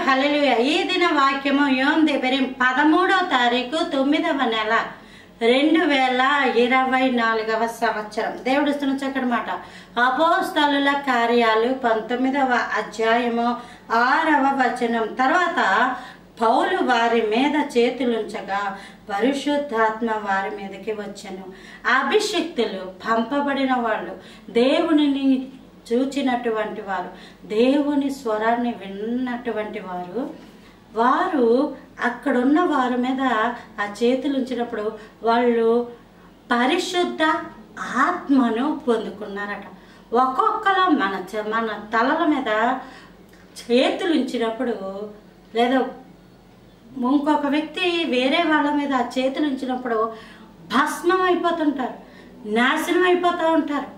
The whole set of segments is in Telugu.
హల్లెలూయా. ఈ దిన వాక్యము యోం దెబెరిం 13వ తారీఖు 9వ నెల 2024వ సంవత్సరం. దేవుడు ఇస్తున్న చక్కటి మాట. అపోస్తలుల కార్యాలు 19వ అధ్యాయము 6వ వచనం. తర్వాత పౌలు వారి మీద చేతులుంచగా పరిశుద్ధాత్మ వారి మీదకి వచ్చెను. అభిషిక్తులు, పంపబడిన వాళ్ళు, దేవునిని చూచినటువంటి వారు, దేవుని స్వరాన్ని విన్నటువంటి వారు అక్కడున్న వారి మీద ఆ చేతులు ఉంచినప్పుడు వాళ్ళు పరిశుద్ధ ఆత్మను పొందుకున్నారట. ఒక్కొక్కరు మన తలల మీద చేతులు ఉంచినప్పుడు, లేదా ఇంకొక వ్యక్తి వేరే వాళ్ళ మీద ఆ చేతులు ఉంచినప్పుడు భస్మం అయిపోతుంటారు, నాశనం అయిపోతూ ఉంటారు.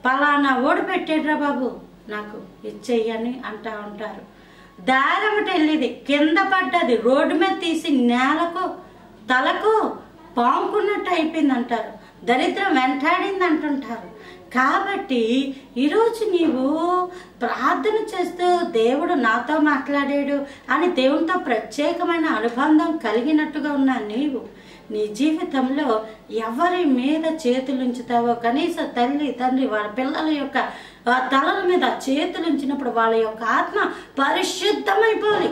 పలానా ఓడి పెట్టేడ్రా బాబు నాకు ఇచ్చేయని అంటూ ఉంటారు. దారమటి వెళ్ళేది కింద పడ్డది, రోడ్డు మీద తీసి నేలకు తలకు పాముకున్నట్టు అయిపోయింది అంటారు. దరిద్రం వెంటాడింది అంటుంటారు. కాబట్టి ఈరోజు నీవు ప్రార్థన చేస్తూ దేవుడు నాతో మాట్లాడాడు అని దేవునితో ప్రత్యేకమైన అనుబంధం కలిగినట్టుగా ఉన్న నీవు నీ జీవితంలో ఎవరి మీద చేతులు ఉంచుతావో, కనీసం తల్లి తండ్రి వారి పిల్లల యొక్క తలల మీద చేతులు ఉంచినప్పుడు వాళ్ళ యొక్క ఆత్మ పరిశుద్ధమైపోవాలి,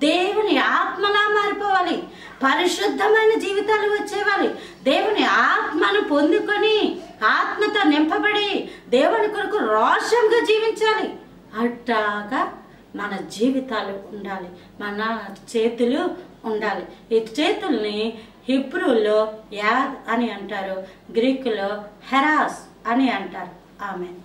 దేవుని ఆత్మలా మారిపోవాలి, పరిశుద్ధమైన జీవితాలు వచ్చేవాలి, దేవుని ఆత్మను పొందుకొని ఆత్మతో నింపబడి దేవుని కొరకు రోషంగా జీవించాలి. అట్టాగా మన జీవితాలు ఉండాలి, మన చేతులు ఉండాలి. ఈ చేతుల్ని హిబ్రూలో యాద్ అని అంటారు, గ్రీకులో హెరాస్ అని అంటారు. ఆమెన్.